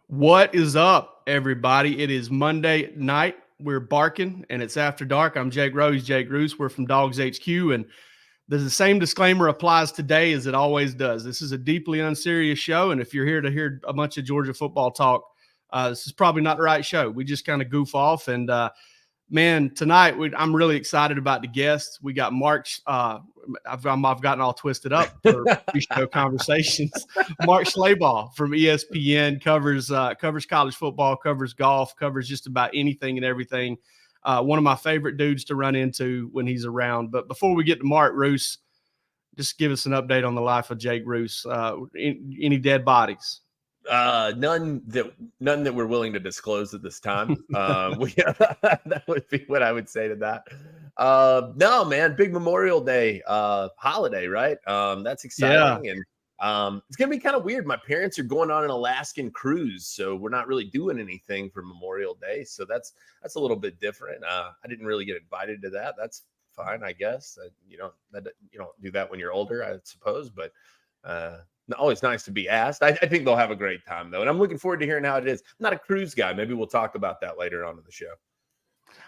What is up, everybody? It is Monday night. We're barking, and it's after dark. I'm Jake Rose, Jake Roos. We're from DawgsHQ, and the same disclaimer applies today as it always does. This is a deeply unserious show, and if you're here to hear a bunch of Georgia football talk, this is probably not the right show. We just kind of goof off, and man, tonight I'm really excited about the guests. We got Mark. I've gotten all twisted up for pre-show conversations. Mark Schlabach from ESPN covers college football, covers golf, covers just about anything and everything. One of my favorite dudes to run into when he's around. But before we get to Mark Roos, just give us an update on the life of Jake Roos. Any dead bodies? None that we're willing to disclose at this time. That would be what I would say to that. No, man, big Memorial Day holiday, right? That's exciting. Yeah. And it's gonna be kind of weird. My parents are going on an Alaskan cruise, so we're not really doing anything for Memorial Day. So that's a little bit different. I didn't really get invited to that. That's fine, I guess. You don't do that when you're older, I suppose, but always nice to be asked. I think they'll have a great time, though. And I'm looking forward to hearing how it is. I'm not a cruise guy. Maybe we'll talk about that later on in the show.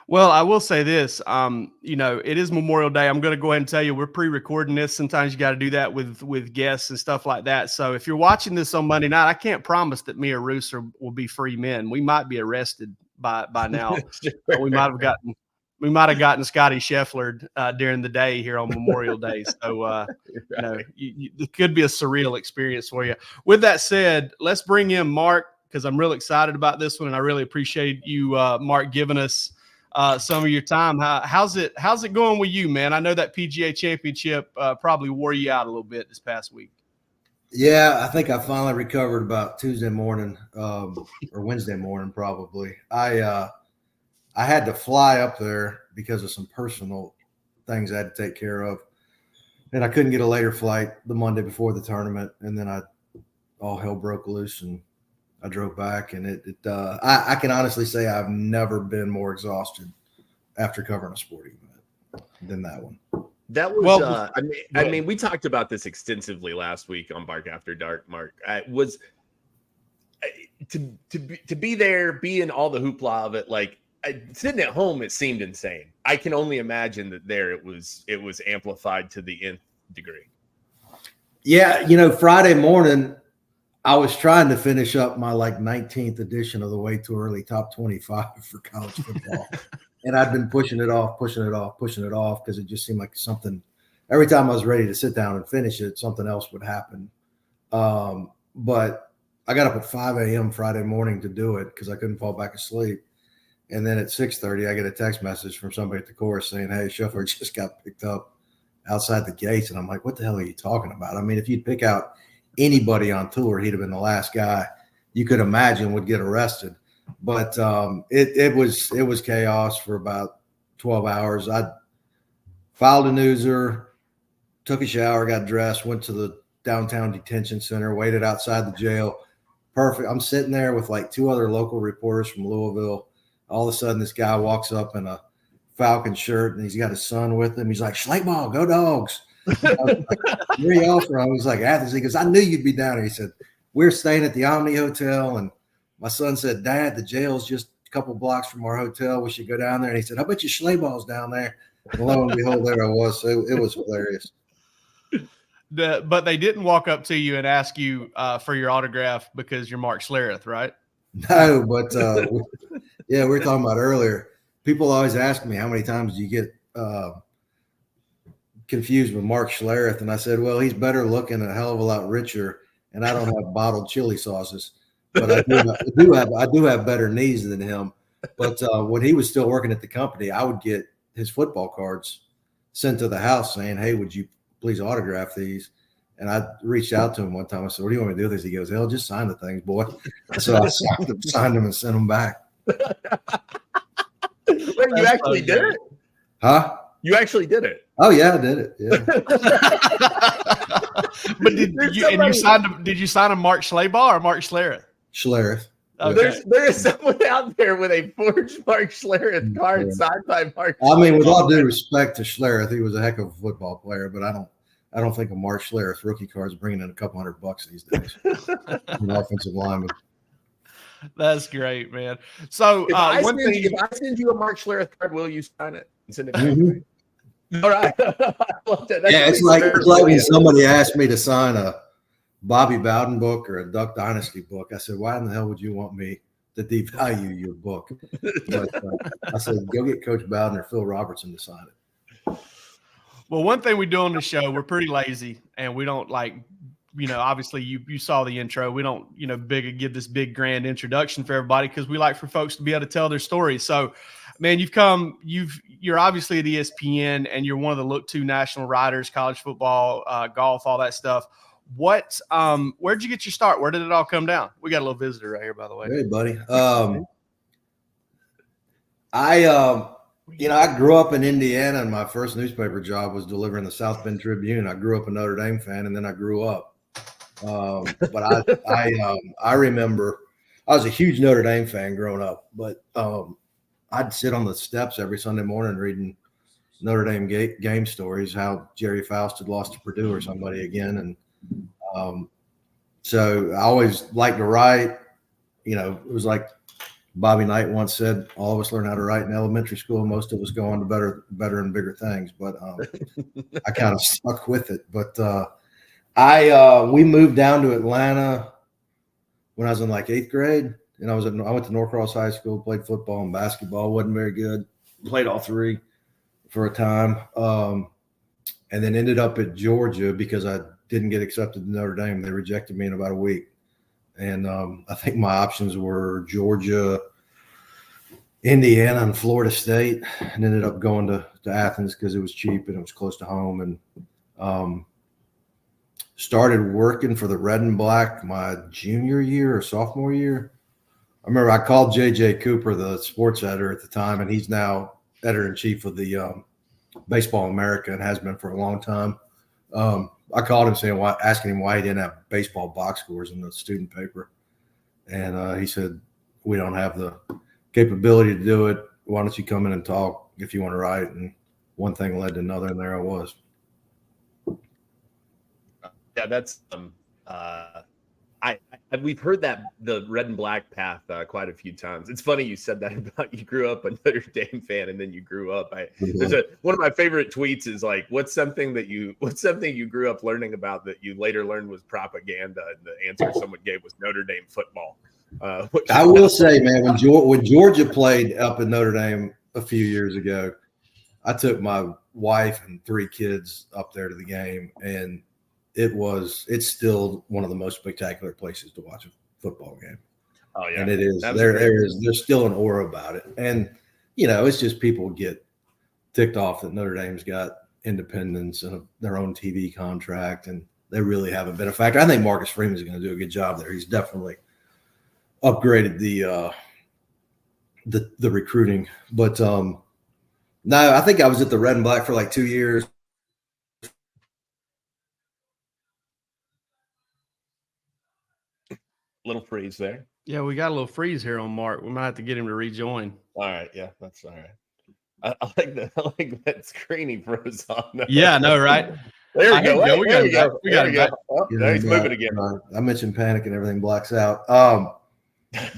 Well, I will say this. It is Memorial Day. I'm going to go ahead and tell you we're pre-recording this. Sometimes you got to do that with guests and stuff like that. So if you're watching this on Monday night, I can't promise that me or Roos will be free men. We might be arrested by now. Sure. We might have gotten Scotty Scheffler during the day here on Memorial Day. So, it could be a surreal experience for you. With that said, let's bring in Mark because I'm really excited about this one, and I really appreciate you, Mark, giving us some of your time. How's it going with you, man? I know that PGA Championship probably wore you out a little bit this past week. Yeah, I think I finally recovered about Tuesday morning or Wednesday morning probably. I had to fly up there because of some personal things I had to take care of. And I couldn't get a later flight the Monday before the tournament. And then all hell broke loose and I drove back. And I can honestly say I've never been more exhausted after covering a sporting event than that one. That was, I mean, we talked about this extensively last week on Bark After Dark, Mark. To be there, be in all the hoopla of it, like, sitting at home, it seemed insane. I can only imagine that there it was amplified to the nth degree. Yeah, Friday morning, I was trying to finish up my 19th edition of the Way Too Early Top 25 for college football, and I'd been pushing it off because it just seemed like something. Every time I was ready to sit down and finish it, something else would happen. But I got up at 5 a.m. Friday morning to do it because I couldn't fall back asleep. And then at 6:30, I get a text message from somebody at the course saying, "Hey, Scheffler just got picked up outside the gates." And I'm like, "What the hell are you talking about?" I mean, if you'd pick out anybody on tour, he'd have been the last guy you could imagine would get arrested. But it was chaos for about 12 hours. I filed a newser, took a shower, got dressed, went to the downtown detention center, waited outside the jail. Perfect. I'm sitting there with 2 other local reporters from Louisville. All of a sudden, this guy walks up in a Falcon shirt, and he's got his son with him. He's like, "Schlabach, go Dogs." Like, "Where are y'all from?" He's like, "Athens." He goes, "I knew you'd be down here." He said, "We're staying at the Omni Hotel." And my son said, "Dad, the jail's just a couple blocks from our hotel. We should go down there." And he said, "I bet you Schlabach's down there." And lo and behold, there I was. So it was hilarious. But they didn't walk up to you and ask you for your autograph because you're Mark Schlabach, right? No, but we were talking about earlier. People always ask me, how many times do you get confused with Mark Schlabach? And I said, well, he's better looking, a hell of a lot richer, and I don't have bottled chili sauces. But I do have better knees than him. But when he was still working at the company, I would get his football cards sent to the house saying, "Hey, would you please autograph these?" And I reached out to him one time. I said, "What do you want me to do with this?" He goes, "Hell, just sign the things, boy." So I signed them and sent them back. Wait, you actually did it? Huh? You actually did it? Oh yeah, I did it. Yeah. But did you sign a Mark Schlabach or Mark Schlabach? Schlabach. Okay. There is someone out there with a forged Mark Schlabach card signed by Mark Schlabach. I mean, with all due respect to Schlabach, he was a heck of a football player, but I don't think a Mark Schlabach rookie card is bringing in a couple $100 these days. An offensive lineman. That's great, man. So If I one thing, if I send you a Mark Schlabach card, will you sign it and send it back? Mhm. All right. I love that. That's Yeah, it's pretty like when fair. somebody asked me to sign a Bobby Bowden book or a Duck Dynasty book. I said, why in the hell would you want me to devalue your book? But I said, go get Coach Bowden or Phil Robertson to sign it. well, one thing we do on the show, we're pretty lazy and we don't like, obviously you saw the intro. We don't, give this big grand introduction for everybody because we like for folks to be able to tell their stories. So, man, you're obviously at ESPN and you're one of the look to national writers, college football, golf, all that stuff. Where'd you get your start? Where did it all come down? We got a little visitor right here, by the way. Hey, buddy. I grew up in Indiana, and my first newspaper job was delivering the South Bend Tribune. I grew up a Notre Dame fan, and then I grew up. But I remember I was a huge Notre Dame fan growing up, but I'd sit on the steps every Sunday morning reading Notre Dame game stories, how Jerry Faust had lost to Purdue or somebody again. And so I always liked to write. It was like Bobby Knight once said, all of us learn how to write in elementary school. Most of us go on to better and bigger things. But I kind of stuck with it. But we moved down to Atlanta when I was in like 8th grade. And I went to Norcross High School, played football and basketball. Wasn't very good. Played all three for a time. And then ended up at Georgia because I didn't get accepted to Notre Dame. They rejected me in about a week. And I think my options were Georgia, Indiana, and Florida State, and ended up going to Athens because it was cheap and it was close to home. And started working for the Red and Black my junior year or sophomore year. I remember I called J.J. Cooper, the sports editor at the time, and he's now editor-in-chief of the Baseball America and has been for a long time. I called him asking him why he didn't have baseball box scores in the student paper. And he said, we don't have the capability to do it. Why don't you come in and talk if you want to write? And one thing led to another, and there I was. Yeah, that's we've heard that the Red and Black path quite a few times. It's funny you said that about you grew up a Notre Dame fan and then you grew up. There's one of my favorite tweets is like, what's something you grew up learning about that you later learned was propaganda, and the answer someone gave was Notre Dame football. I will say, man, when Georgia played up in Notre Dame a few years ago, I took my wife and 3 kids up there to the game, and it's still one of the most spectacular places to watch a football game. Oh yeah. And it is. There's still an aura about it. And it's just people get ticked off that Notre Dame's got independence and their own TV contract, and they really haven't been a factor. I think Marcus Freeman's going to do a good job there. He's definitely upgraded the recruiting. But no, I think I was at the Red and Black for like 2 years. Little freeze there. Yeah, we got a little freeze here on Mark. We might have to get him to rejoin. All right, yeah, that's all right. I like that screen he froze on. Yeah, I know, right? There we go. We got him back. Oh, there he's moving again. I mentioned panic and everything blacks out.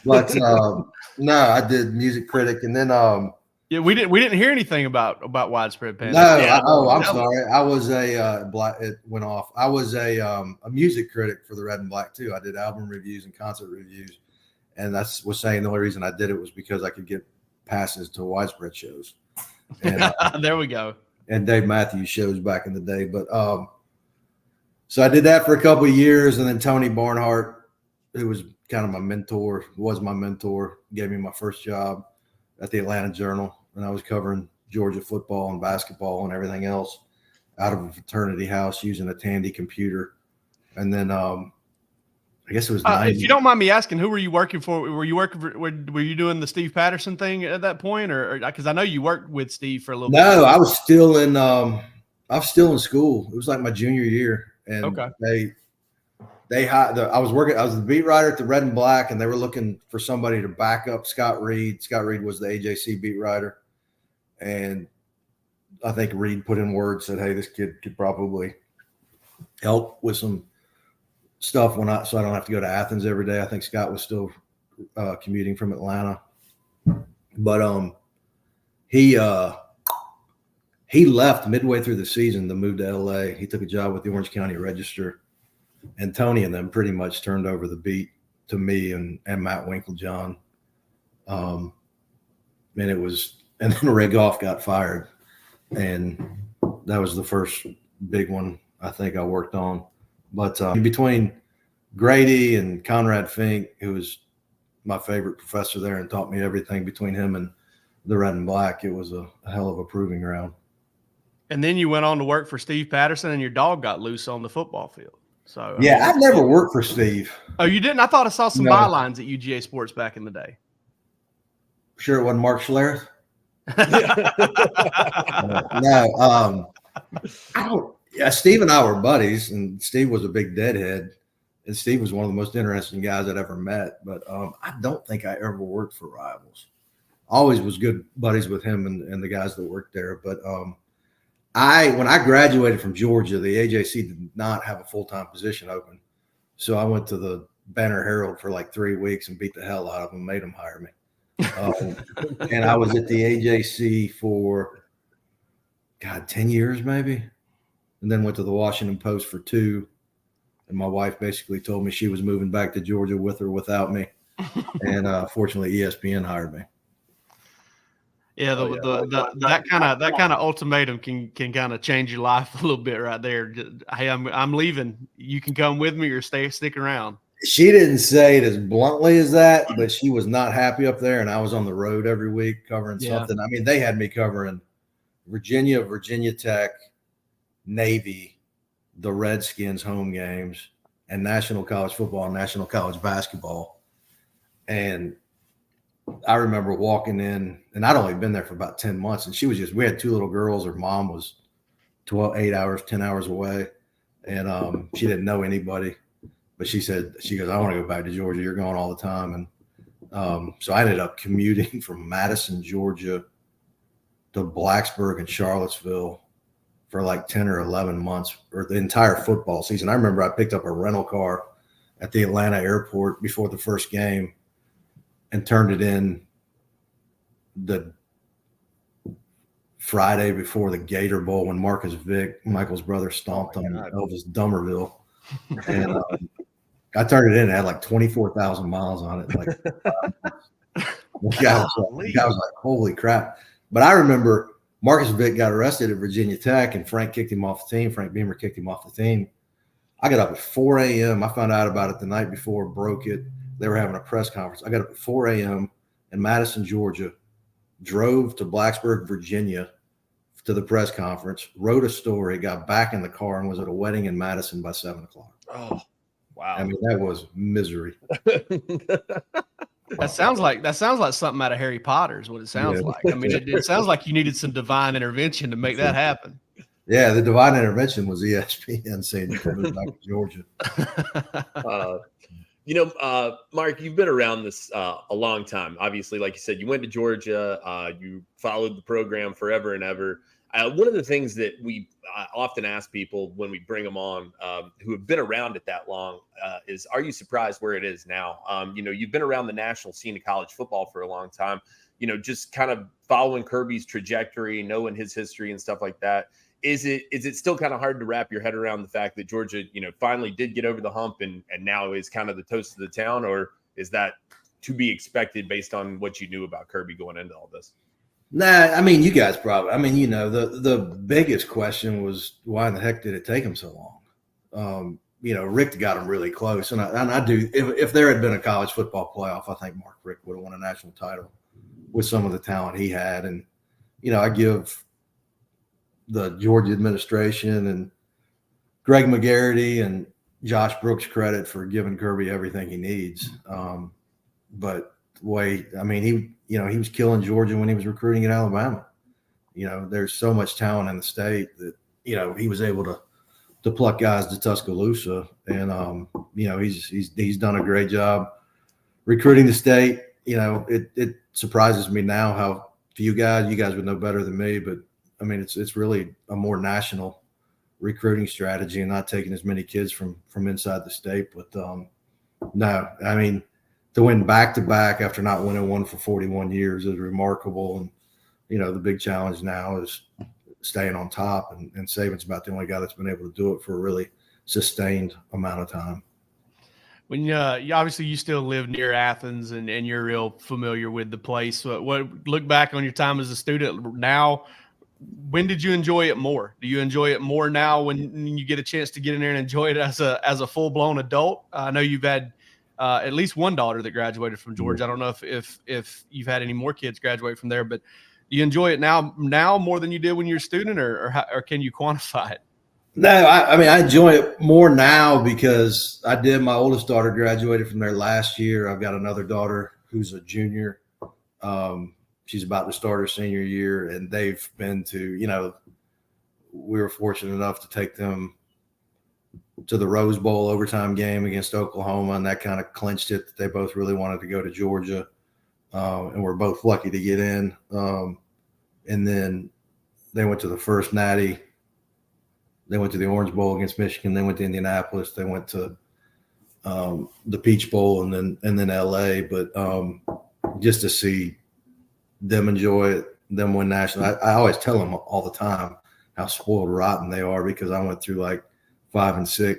But no, I did music critic, and then yeah, we didn't hear anything about widespread panic. No, Yeah. I'm sorry. I was it went off. I was a music critic for the Red and Black too. I did album reviews and concert reviews, and was saying the only reason I did it was because I could get passes to widespread shows. And, there we go. And Dave Matthews shows back in the day, but so I did that for a couple of years, and then Tony Barnhart, who was kind of my mentor, gave me my first job at the Atlanta Journal. And I was covering Georgia football and basketball and everything else out of a fraternity house using a Tandy computer. And then I guess it was if you don't mind me asking, who were you working for? Were you doing the Steve Patterson thing at that point, or because I know you worked with Steve for a little bit? No, I was still in school. It was like my junior year, and okay. I was the beat writer at the Red and Black, and they were looking for somebody to back up Scott Reed. Scott Reed was the AJC beat writer. And I think Reed put in words, said, hey, this kid could probably help with some stuff so I don't have to go to Athens every day. I think Scott was still commuting from Atlanta. But he left midway through the season to move to LA. He took a job with the Orange County Register, and Tony and them pretty much turned over the beat to me and Matt Winklejohn. And then Ray Goff got fired, and that was the first big one I think I worked on. But between Grady and Conrad Fink, who was my favorite professor there and taught me everything, between him and the Red and Black, it was a hell of a proving ground. And then you went on to work for Steve Patterson, and your dog got loose on the football field. So I never worked for Steve. Oh, you didn't? I thought I saw some No. bylines at UGA Sports back in the day. Sure, it wasn't Mark Schlabach. I don't. Yeah, Steve and I were buddies, and Steve was a big deadhead, and Steve was one of the most interesting guys I'd ever met. But I don't think I ever worked for Rivals. Always was good buddies with him and the guys that worked there. But when I graduated from Georgia, the AJC did not have a full-time position open, so I went to the Banner Herald for like 3 weeks and beat the hell out of them, made them hire me. And I was at the AJC for 10 years maybe, and then went to the Washington Post for 2. And my wife basically told me she was moving back to Georgia with or without me. And fortunately, ESPN hired me. Yeah, that kind of ultimatum can kind of change your life a little bit right there. Hey, I'm leaving. You can come with me or stick around. She didn't say it as bluntly as that, but she was not happy up there, and I was on the road every week covering something. I mean, they had me covering Virginia, Virginia Tech, Navy, the Redskins home games, and National College Football and National College Basketball. And I remember walking in, and I'd only been there for about 10 months, and we had 2 little girls. Her mom was 10 hours away, and she didn't know anybody. But she goes, I want to go back to Georgia. You're going all the time. And so I ended up commuting from Madison, Georgia to Blacksburg and Charlottesville for like 10 or 11 months, or the entire football season. I remember I picked up a rental car at the Atlanta airport before the first game and turned it in the Friday before the Gator Bowl when Marcus Vick, Michael's brother, stomped on Elvis Dummerville. And I turned it in. It had like 24,000 miles on it. The guy was like, holy crap. But I remember Marcus Vick got arrested at Virginia Tech, and Frank kicked him off the team. Frank Beamer kicked him off the team. I got up at 4 a.m. I found out about it the night before, broke it. They were having a press conference. I got up at 4 a.m. in Madison, Georgia, drove to Blacksburg, Virginia to the press conference, wrote a story, got back in the car, and was at a wedding in Madison by 7 o'clock. Oh, wow. I mean, that was misery. That sounds like something out of Harry Potter is what it sounds like. I mean, it sounds like you needed some divine intervention to make that happen. Yeah, the divine intervention was ESPN saying you can move back to Georgia. Mark, you've been around this a long time. Obviously, like you said, you went to Georgia. You followed the program forever and ever. One of the things that we often ask people when we bring them on who have been around it that long is, are you surprised where it is now? You've been around the national scene of college football for a long time, just kind of following Kirby's trajectory, knowing his history and stuff like that. Is it still kind of hard to wrap your head around the fact that Georgia, finally did get over the hump and now is kind of the toast of the town, or is that to be expected based on what you knew about Kirby going into all this? Nah, I mean, you guys probably. I mean, the biggest question was, why in the heck did it take him so long? Rick got him really close, and I do. If there had been a college football playoff, I think Mark Richt would have won a national title with some of the talent he had. And I give the Georgia administration and Greg McGarity and Josh Brooks credit for giving Kirby everything he needs. But he was killing Georgia when he was recruiting at Alabama. There's so much talent in the state that, he was able to pluck guys to Tuscaloosa. And, he's done a great job recruiting the state. It surprises me now how few guys, you guys would know better than me, but I mean, it's really a more national recruiting strategy and not taking as many kids from inside the state. But no, I mean, to win back-to-back after not winning one for 41 years is remarkable. And, the big challenge now is staying on top, and Saban's about the only guy that's been able to do it for a really sustained amount of time. When you obviously you still live near Athens and you're real familiar with the place. So what look back on your time as a student now, when did you enjoy it more? Do you enjoy it more now when you get a chance to get in there and enjoy it as a full-blown adult? I know you've had at least one daughter that graduated from Georgia. I don't know if you've had any more kids graduate from there, but do you enjoy it now more than you did when you were a student, or can you quantify it? No, I enjoy it more now because my oldest daughter graduated from there last year. I've got another daughter who's a junior. She's about to start her senior year, and they've been to, we were fortunate enough to take them to the Rose Bowl overtime game against Oklahoma, and that kind of clinched it that they both really wanted to go to Georgia. And we're both lucky to get in. And then they went to the first Natty. They went to the Orange Bowl against Michigan. They went to Indianapolis. They went to the Peach Bowl and then LA. But just to see them enjoy it, them win national. I always tell them all the time how spoiled rotten they are because I went through like 5-6,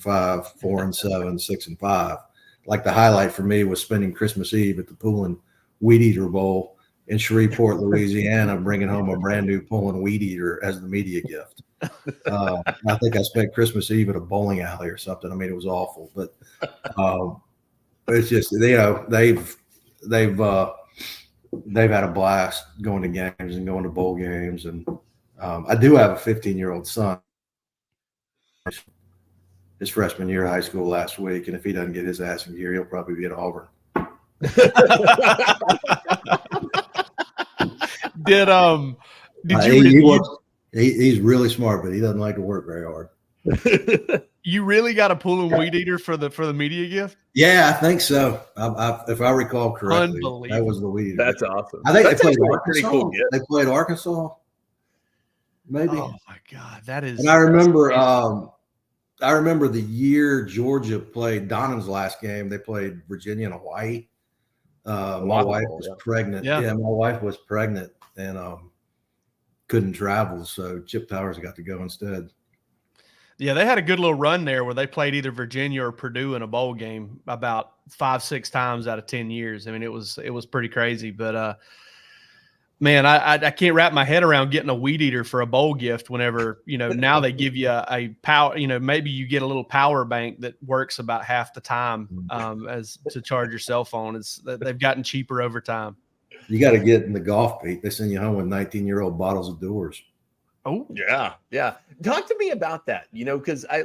6-5, 4-7, 6-5. Like the highlight for me was spending Christmas Eve at the Poulin Weed Eater Bowl in Shreveport, Louisiana, bringing home a brand new Poulin Weed Eater as the media gift. I think I spent Christmas Eve at a bowling alley or something. I mean, it was awful, but it's just they've had a blast going to games and going to bowl games, and I do have a 15-year-old son. His freshman year of high school last week, and if he doesn't get his ass in gear, he'll probably be at Auburn. He's really smart, but he doesn't like to work very hard. You really got a Poulin Weed Eater for the media gift? Yeah, I think so. If I recall correctly, that was the Weed Eater. That's awesome. I think that's they played Arkansas. Pretty cool gift. They played Arkansas, maybe. Oh my God, that is. And I remember the year Georgia played Donovan's last game. They played Virginia and Hawaii. My wife was pregnant. Yeah, my wife was pregnant and couldn't travel, so Chip Towers got to go instead. Yeah, they had a good little run there where they played either Virginia or Purdue in a bowl game about 5-6 times out of 10 years. I mean, it was pretty crazy. But man, I can't wrap my head around getting a Weed Eater for a bowl gift. Whenever now they give you a power. Maybe you get a little power bank that works about half the time as to charge your cell phone. They've gotten cheaper over time. You got to get in the golf, Pete. They send you home with 19-year-old bottles of Doors. Oh, yeah. Talk to me about that, because I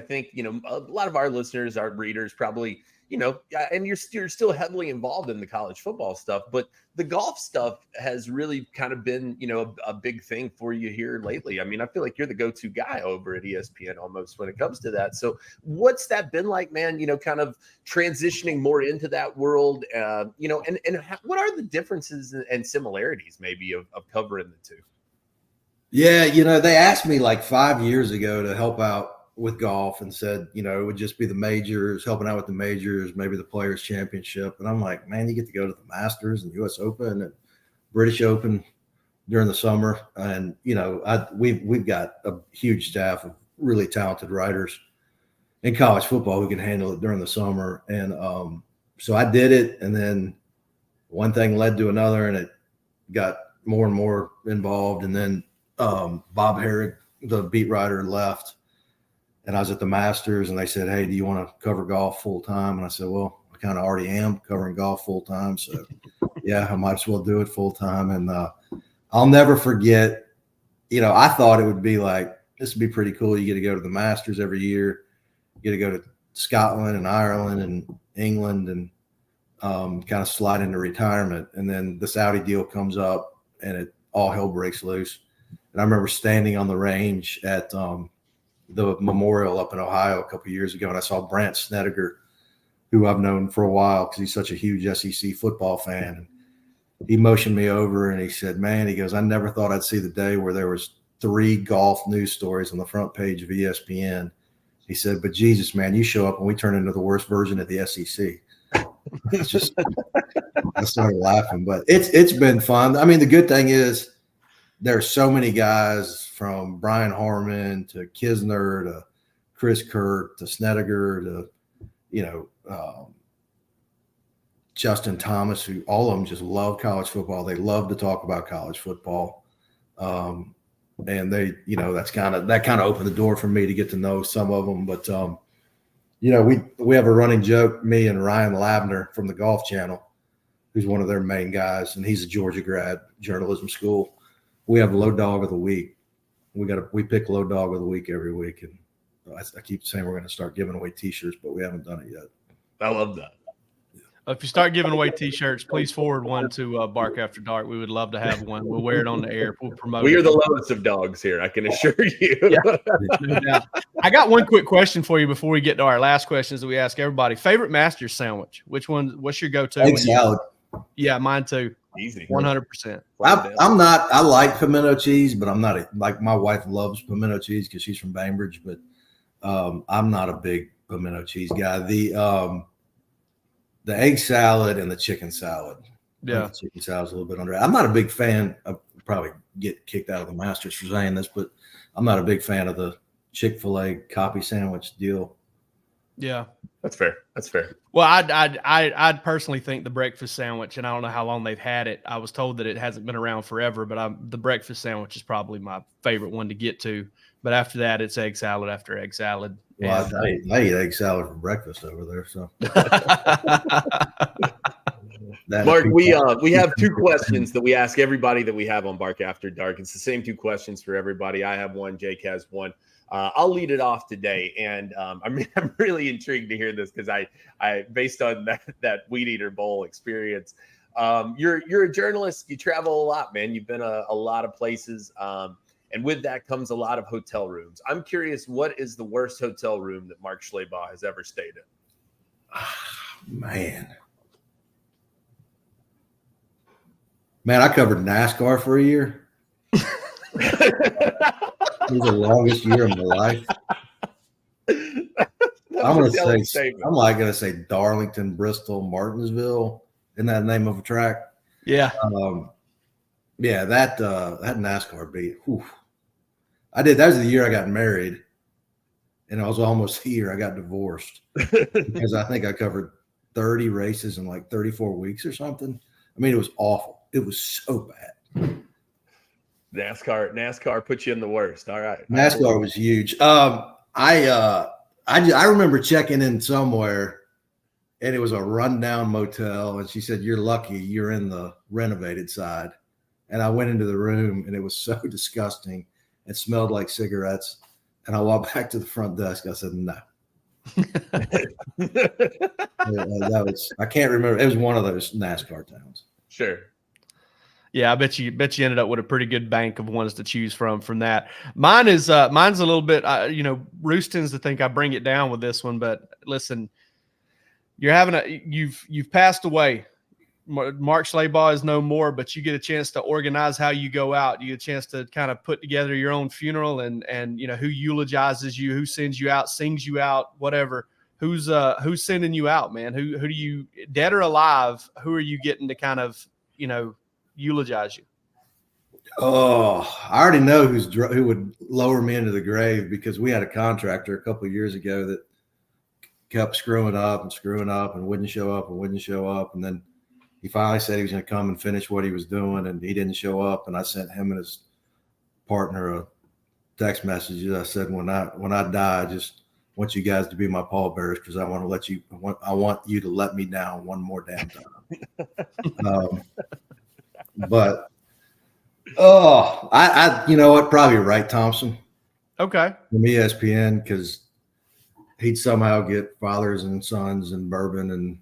think, a lot of our listeners, our readers probably, and you're still heavily involved in the college football stuff, but the golf stuff has really kind of been, a big thing for you here lately. I mean, I feel like you're the go-to guy over at ESPN almost when it comes to that. So what's that been like, man, kind of transitioning more into that world, and what are the differences and similarities maybe of covering the two? Yeah, they asked me like 5 years ago to help out with golf and said, it would just be the majors, helping out with the majors, maybe the Players Championship. And I'm like, man, you get to go to the Masters and US Open and British Open during the summer. And, we've got a huge staff of really talented writers in college football who can handle it during the summer. And so I did it. And then one thing led to another and it got more and more involved. And then Bob Herrick, the beat writer, left, and I was at the Masters, and they said, "Hey, do you want to cover golf full time?" And I said, "Well, I kind of already am covering golf full time, so yeah, I might as well do it full time." And I'll never forget. I thought it would be like this would be pretty cool. You get to go to the Masters every year, you get to go to Scotland and Ireland and England, and kind of slide into retirement. And then the Saudi deal comes up, and it all hell breaks loose. And I remember standing on the range at the Memorial up in Ohio a couple of years ago, and I saw Brant Snedeker, who I've known for a while because he's such a huge SEC football fan. And he motioned me over, and he said, "Man," he goes, "I never thought I'd see the day where there was 3 golf news stories on the front page of ESPN." He said, "But Jesus, man, you show up and we turn into the worst version of the SEC." It's just I started laughing, but it's been fun. I mean, the good thing is there are so many guys from Brian Harmon to Kisner to Chris Kurt to Snedeker to Justin Thomas, who all of them just love college football. They love to talk about college football. And they, that kind of opened the door for me to get to know some of them. But, we have a running joke, me and Ryan Labner from the Golf Channel, who's one of their main guys, and he's a Georgia grad, journalism school. We have Low Dog of the Week. We pick Low Dog of the Week every week. And I keep saying we're going to start giving away T-shirts, but we haven't done it yet. I love that. If you start giving away T-shirts, please forward one to Bark After Dark. We would love to have one. We'll wear it on the air. We'll promote We it. are the lowest of dogs here, I can assure you. Yeah. I got one quick question for you before we get to our last questions that we ask everybody. Favorite Masters sandwich? What's your go-to? Egg salad. Yeah, mine too. Easy. 100%. I'm not. I like pimento cheese, but I'm not like my wife loves pimento cheese because she's from Bainbridge. But I'm not a big pimento cheese guy. The egg salad and the chicken salad. Yeah, the chicken salad's a little bit under. I'm not a big fan. I probably get kicked out of the Masters for saying this, but I'm not a big fan of the Chick-fil-A copy sandwich deal. Yeah, that's fair. That's fair. Well, I'd personally think the breakfast sandwich, and I don't know how long they've had it. I was told that it hasn't been around forever, but the breakfast sandwich is probably my favorite one to get to. But after that, it's egg salad after egg salad. Well, I eat egg salad for breakfast over there. So, Mark, we have two questions that we ask everybody that we have on Bark After Dark. It's the same two questions for everybody. I have one. Jake has one. I'll lead it off today, and I'm really intrigued to hear this because I based on that Weed Eater Bowl experience. You're a journalist. You travel a lot, man. You've been a lot of places. And with that comes a lot of hotel rooms. I'm curious, what is the worst hotel room that Mark Schlabach has ever stayed in? Man, I covered NASCAR for a year. It was the longest year of my life. I'm gonna say Darlington, Bristol, Martinsville. Isn't that the name of a track? Yeah. Yeah, that NASCAR beat. Whew. That was the year I got married, and I was almost the year I got divorced because I think I covered 30 races in like 34 weeks or something. I mean, it was awful. It was so bad. NASCAR put you in the worst. All right. NASCAR was huge. I remember checking in somewhere, and it was a rundown motel, and she said, "You're lucky you're in the renovated side." And I went into the room, and it was so disgusting. It smelled like cigarettes. And I walked back to the front desk. I said, "No." I can't remember. It was one of those NASCAR towns. Sure. Yeah, I bet you ended up with a pretty good bank of ones to choose from that. Mine's a little bit, Roos tends to think I bring it down with this one, but listen, you've passed away. Mark Schlabach is no more, but you get a chance to organize how you go out. You get a chance to kind of put together your own funeral and who eulogizes you, who sends you out, sings you out, whatever. Who's sending you out, man? Who do you, dead or alive, who are you getting to kind of, eulogize you? Oh, I already know who would lower me into the grave because we had a contractor a couple of years ago that kept screwing up and wouldn't show up. And then he finally said he was going to come and finish what he was doing, and he didn't show up. And I sent him and his partner a text message. I said, when I die, I just want you guys to be my pallbearers because I want you to let me down one more damn time. But I you know what? Probably Wright Thompson. Okay. From ESPN, because he'd somehow get fathers and sons and bourbon and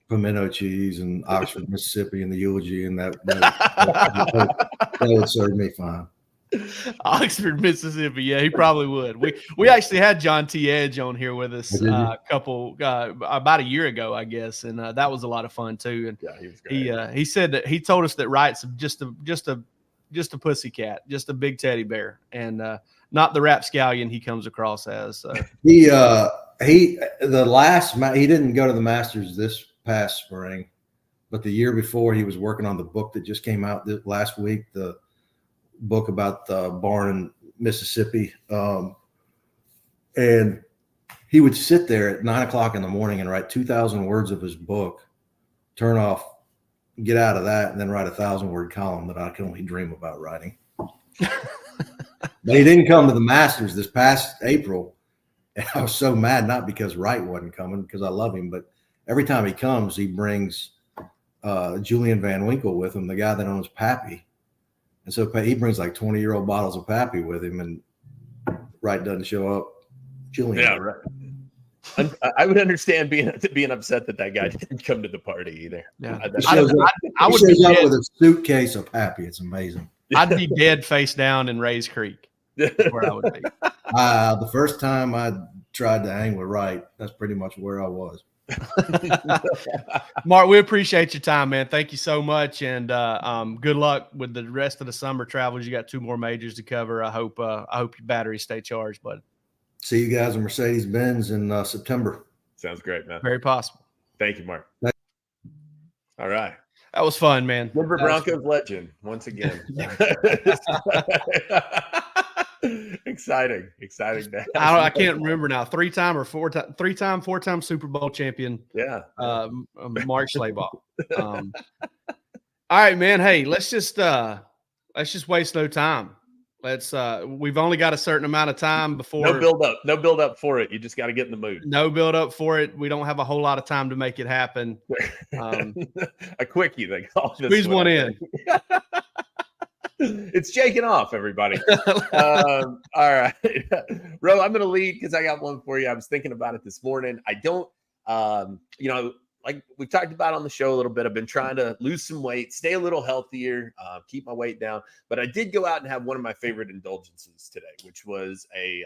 pimento cheese and Oxford, Mississippi in the eulogy, and that would serve me fine. Oxford, Mississippi. Yeah, he probably would. We actually had John T. Edge on here with us about a year ago, I guess, and that was a lot of fun too. And yeah, he was great. He said that he told us that Wright's just a pussycat, just a big teddy bear, and not the rapscallion he comes across as. He didn't go to the Masters this past spring, but the year before he was working on the book that just came out last week, the book about the barn in Mississippi. And he would sit there at 9 o'clock in the morning and write 2,000 words of his book, turn off, get out of that, and then write a 1,000-word column that I can only dream about writing. But he didn't come to the Masters this past April. And I was so mad, not because Wright wasn't coming, because I love him, but every time he comes, he brings Julian Van Winkle with him, the guy that owns Pappy. And so he brings like 20-year-old bottles of Pappy with him, and Wright doesn't show up. Julian. Yeah, right. I would understand being upset that guy didn't come to the party either. Yeah. I would be dead with a suitcase of Pappy. It's amazing. I'd be dead face down in Rays Creek. Where I would be. The first time I tried to hang with Wright, that's pretty much where I was. Mark, we appreciate your time, man. Thank you so much, and good luck with the rest of the summer travels. You got 2 more majors to cover. I hope your batteries stay charged, bud. See you guys in Mercedes-Benz in September. Sounds great, man. Very possible. Thank you, Mark. All right. That was fun, man. Denver Broncos legend once again. Exciting. I can't remember now. 3-time, 4-time Super Bowl champion. Yeah. Mark Schlabach. All right, man. Hey, let's just waste no time. We've only got a certain amount of time before. No build up for it. You just got to get in the mood. No build up for it. We don't have a whole lot of time to make it happen. A quickie they call this. Squeeze one in. It's shaking off, everybody. All right. Ro, I'm going to lead because I got one for you. I was thinking about it this morning. I don't, like we talked about on the show a little bit, I've been trying to lose some weight, stay a little healthier, keep my weight down. But I did go out and have one of my favorite indulgences today, which was a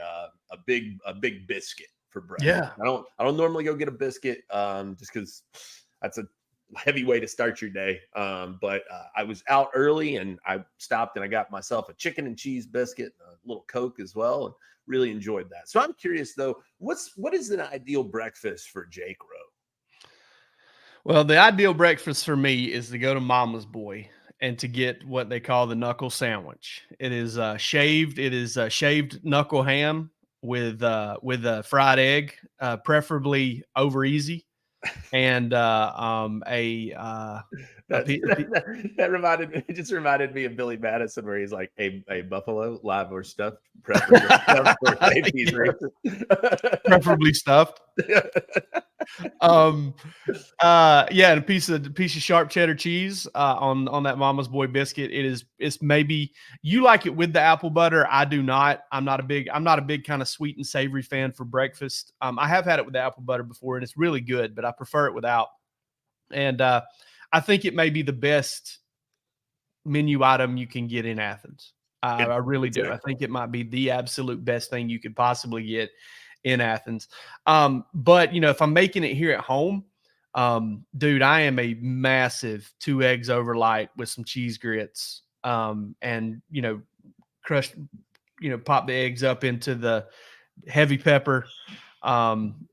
big biscuit for breakfast. Yeah. I don't normally go get a biscuit just because that's a heavy way to start your day. But I was out early and I stopped and I got myself a chicken and cheese biscuit, a little Coke as well, and really enjoyed that. So I'm curious though, what is an ideal breakfast for Jake Rowe? Well, the ideal breakfast for me is to go to Mama's Boy and to get what they call the knuckle sandwich. It is shaved. It is shaved knuckle ham with a fried egg, preferably over easy, and it just reminded me of Billy Madison, where he's like a buffalo, live or stuffed, preferably stuffed for safety's reasons. Preferably stuffed. And a piece of sharp cheddar cheese on that Mama's Boy biscuit. It's maybe you like it with the apple butter. I do not. I'm not a big kind of sweet and savory fan for breakfast. I have had it with the apple butter before, and it's really good, but I prefer it without. And I think it may be the best menu item you can get in Athens. I really do. I think it might be the absolute best thing you could possibly get in Athens. But if I'm making it here at home, dude, I am a massive 2 eggs over light with some cheese grits. And crushed, pop the eggs up into the heavy pepper,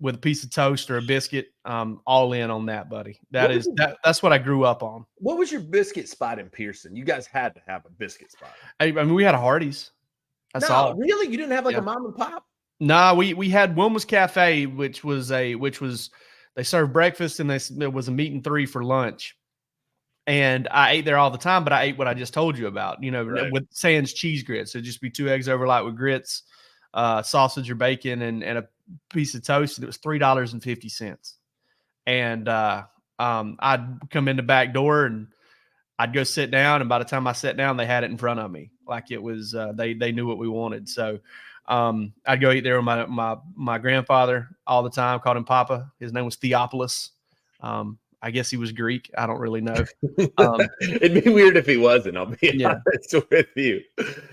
with a piece of toast or a biscuit, all in on that, buddy. That's what I grew up on. What was your biscuit spot in Pearson? You guys had to have a biscuit spot. I mean, we had a Hardee's. That's all. Really? You didn't have a mom and pop? No, we had one was Cafe, which was they served breakfast and there was a meat and 3 for lunch. And I ate there all the time, but I ate what I just told you about, right, with sans cheese grits. It'd just be 2 eggs over light with grits, sausage or bacon, and a piece of toast. And it was $3.50. And I'd come in the back door and I'd go sit down. And by the time I sat down, they had it in front of me. Like it was, they knew what we wanted. So I'd go eat there with my grandfather all the time. Called him Papa. His name was Theophilus. I guess he was Greek. I don't really know. It'd be weird if he wasn't. I'll be honest with you.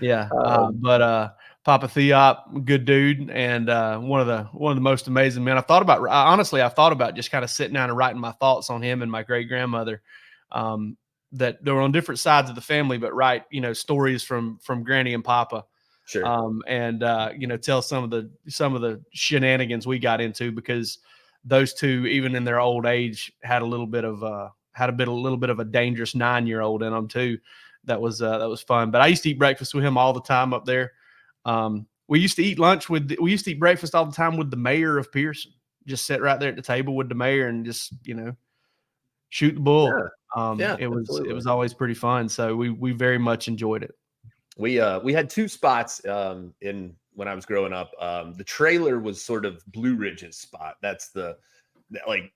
Yeah, but Papa Theop, good dude, and one of the most amazing men. I thought about just kind of sitting down and writing my thoughts on him and my great grandmother. That they were on different sides of the family, but write stories from Granny and Papa. Sure. And tell some of the shenanigans we got into, because those two, even in their old age, had a little bit of a little bit of a dangerous 9-year-old in them too. That was fun. But I used to eat breakfast with him all the time up there. We used to eat breakfast all the time with the mayor of Pearson. Just sit right there at the table with the mayor and just, shoot the bull. It was always pretty fun. So we very much enjoyed it. We had two spots in when I was growing up. The trailer was sort of Blue Ridge's spot. That's like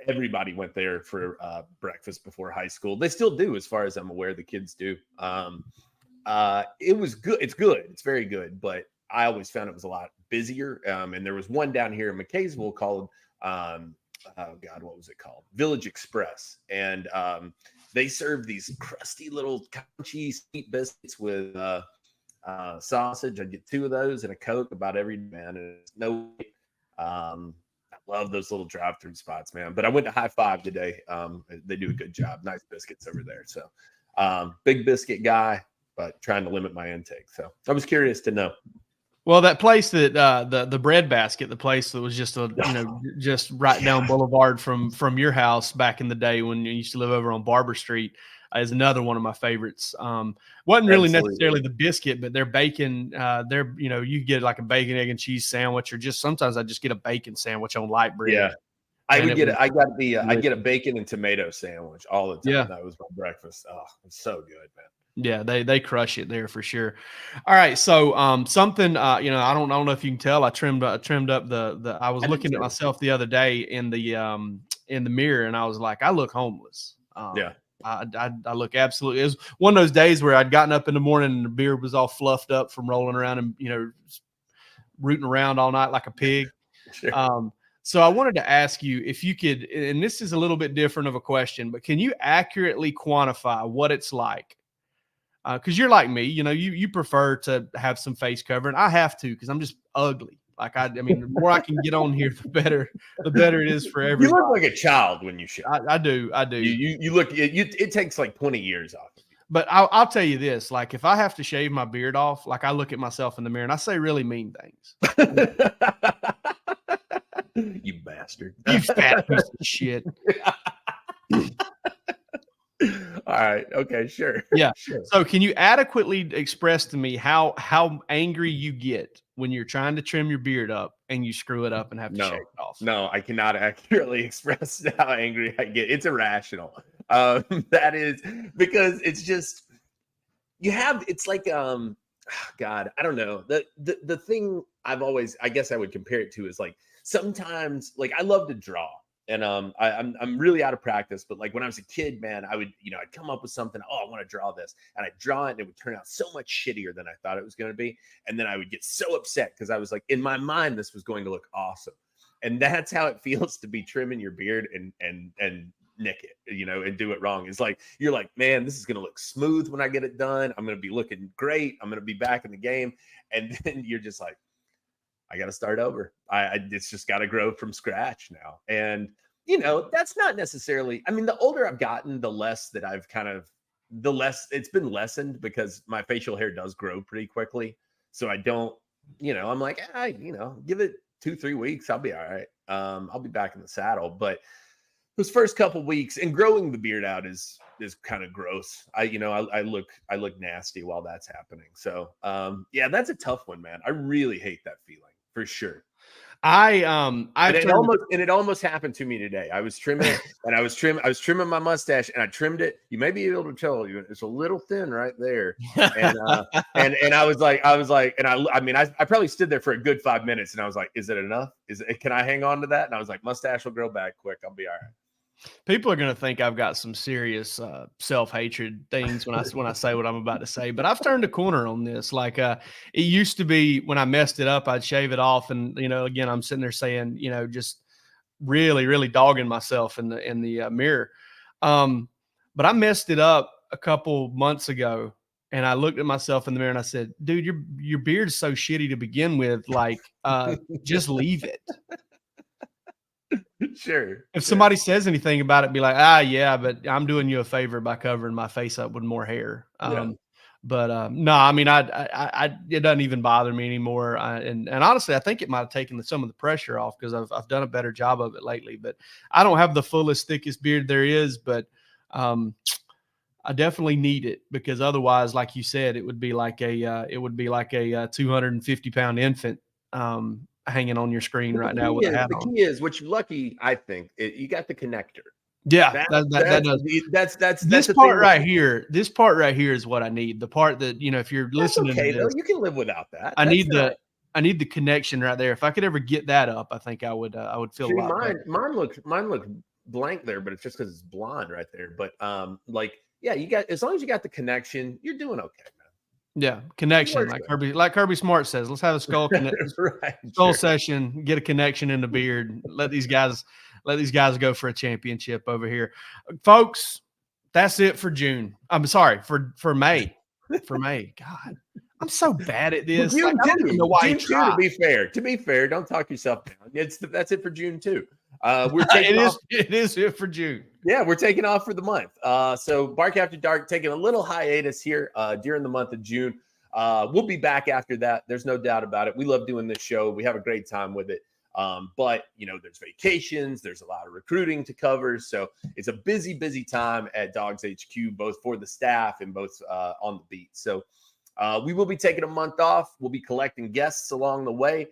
everybody went there for breakfast before high school. They still do, as far as I'm aware. The kids do. It was good. It's good. It's very good. But I always found it was a lot busier. And there was one down here in McKaysville called what was it called? Village Express. And they serve these crusty little crunchy sweet biscuits with sausage. I'd get 2 of those and a Coke about every man. And I love those little drive-through spots, man. But I went to High Five today. They do a good job. Nice biscuits over there. So big biscuit guy, but trying to limit my intake. So I was curious to know. Well, that place that the bread basket, the place that was just just right down Boulevard from your house back in the day when you used to live over on Barber Street, is another one of my favorites. Wasn't really necessarily the biscuit, but their bacon. You get like a bacon, egg, and cheese sandwich, or just sometimes I just get a bacon sandwich on light bread. Yeah, I'd get a bacon and tomato sandwich all the time. Yeah. That was my breakfast. Oh, it's so good, man. Yeah, they crush it there for sure. All right, so something I don't know if you can tell. I trimmed up the. I was looking at myself the other day in the mirror, and I was like, I look homeless. I look absolutely. It was one of those days where I'd gotten up in the morning and the beard was all fluffed up from rolling around and rooting around all night like a pig. Sure. So I wanted to ask you if you could, and this is a little bit different of a question, but can you accurately quantify what it's like? Because you're like me, you prefer to have some face covering. I have to because I'm just ugly. Like I mean, the more I can get on here, the better it is for everybody. You look like a child when you shave. I do. You look. It takes like 20 years off of you. But I'll tell you this: like if I have to shave my beard off, like I look at myself in the mirror and I say really mean things. You bastard! You fat piece of shit. All right. Okay. Sure. Yeah. Sure. So can you adequately express to me how angry you get when you're trying to trim your beard up and you screw it up and have to shave it off? No, I cannot accurately express how angry I get. It's irrational. That is because it's just it's like God, I don't know. The thing I guess I would compare it to is like sometimes like I love to draw. And I'm really out of practice, but like when I was a kid, man, I would, I'd come up with something. Oh, I want to draw this, and I'd draw it, and it would turn out so much shittier than I thought it was going to be. And then I would get so upset because I was like, in my mind, this was going to look awesome. And that's how it feels to be trimming your beard and nick it, and do it wrong. It's like you're like, man, this is going to look smooth when I get it done. I'm going to be looking great. I'm going to be back in the game, and then you're just like, I got to start over. It's just got to grow from scratch now. And, that's not necessarily, I mean, the older I've gotten, the less that it's been lessened because my facial hair does grow pretty quickly. So I don't, I'm like, give it 2-3 weeks. I'll be all right. I'll be back in the saddle. But those first couple weeks and growing the beard out is kind of gross. I look nasty while that's happening. So that's a tough one, man. I really hate that feeling. For sure. It almost happened to me today. I was trimming and I was trimming my mustache and I trimmed it. You may be able to tell it's a little thin right there. And I was like, I probably stood there for a good 5 minutes and I was like, is it enough? Can I hang on to that? And I was like, mustache will grow back quick. I'll be all right. People are going to think I've got some serious self-hatred things when I say what I'm about to say, but I've turned a corner on this. Like it used to be when I messed it up, I'd shave it off. And, again, I'm sitting there saying, just really, really dogging myself in the mirror. But I messed it up a couple months ago and I looked at myself in the mirror and I said, dude, your beard is so shitty to begin with. Like, just leave it. Sure. If somebody says anything about it, be like, yeah, but I'm doing you a favor by covering my face up with more hair. But no, I mean, it doesn't even bother me anymore. And honestly, I think it might have taken some of the pressure off because I've done a better job of it lately. But I don't have the fullest, thickest beard there is, but I definitely need it because otherwise, like you said, it would be like a 250-pound infant hanging on your screen right now with a hat on. The key is, which you're lucky, I think, you got the connector. Yeah, that's this part right here. This part right here is what I need. The part that, if you're listening okay, to this, you can live without that. I need the connection right there. If I could ever get that up, I think I would feel a lot better. Mine looks blank there, but it's just because it's blonde right there. But yeah, you got, as long as you got the connection, you're doing okay, man. Yeah, connection, like Kirby Smart says. Let's have a skull session, get a connection in the beard. Let these guys go for a championship over here, folks. That's it for June. I'm sorry for May. For May, God, I'm so bad at this. June, I don't even know why June 2, to be fair, don't talk yourself down. That's it for June 2. We're taking it is it for June. Yeah, we're taking off for the month. So Bark After Dark taking a little hiatus here during the month of June. We'll be back after that. There's no doubt about it. We love doing this show. We have a great time with it. But there's vacations, there's a lot of recruiting to cover. So it's a busy time at DawgsHQ, both for the staff and both on the beat. So we will be taking a month off. We'll be collecting guests along the way.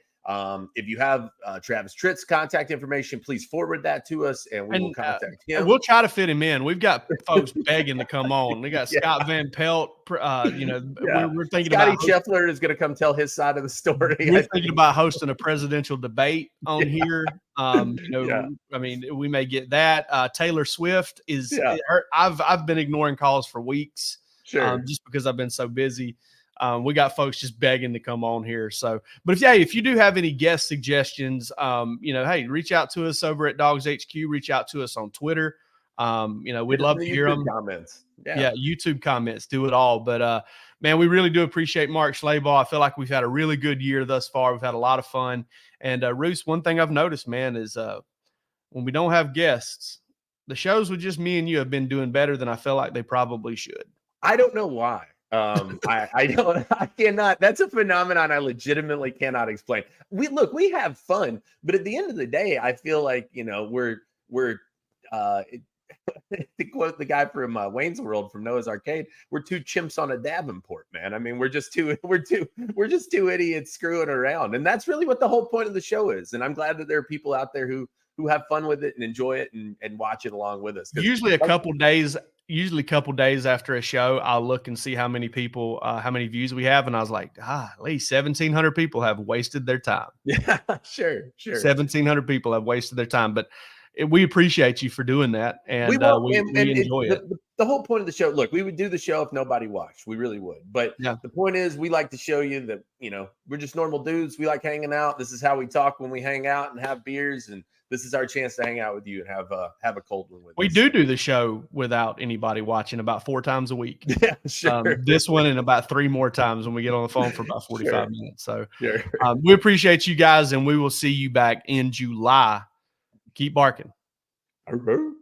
If you have Travis Tritt's contact information, please forward that to us and we will contact him. We'll try to fit him in. We've got folks begging to come on. We got Scott Van Pelt. We're thinking Scotty Scheffler is going to come tell his side of the story. We're thinking about hosting a presidential debate on here. I mean, we may get that. Taylor Swift is. I've been ignoring calls for weeks, just because I've been so busy. We got folks just begging to come on here. So, but if you do have any guest suggestions, hey, reach out to us over at DawgsHQ. Reach out to us on Twitter. We'd love to hear them. Comments. Yeah, YouTube comments. Do it all. But man, we really do appreciate Mark Schlabach. I feel like we've had a really good year thus far. We've had a lot of fun. And Roos, one thing I've noticed, man, is when we don't have guests, the shows with just me and you have been doing better than I feel like they probably should. I don't know why. I cannot. That's a phenomenon I legitimately cannot explain. We have fun, but at the end of the day, I feel like we're to quote the guy from Wayne's World from Noah's Arcade, we're two chimps on a Davenport, man. I mean, we're just two idiots screwing around, and that's really what the whole point of the show is. And I'm glad that there are people out there who have fun with it and enjoy it and watch it along with us. Usually a couple days after a show, I'll look and see how many people, how many views we have. And I was like, at least 1,700 people have wasted their time. Yeah, sure. 1,700 people have wasted their time, but we appreciate you for doing that. And we enjoy it. The whole point of the show, look, we would do the show if nobody watched. We really would. But the point is, we like to show you that, we're just normal dudes. We like hanging out. This is how we talk when we hang out and have beers. And this is our chance to hang out with you and have a cold one with us. We do the show without anybody watching about 4 times a week. Yeah, sure. This one and about 3 more times when we get on the phone for about 45 minutes. So we appreciate you guys, and we will see you back in July. Keep barking. Arr.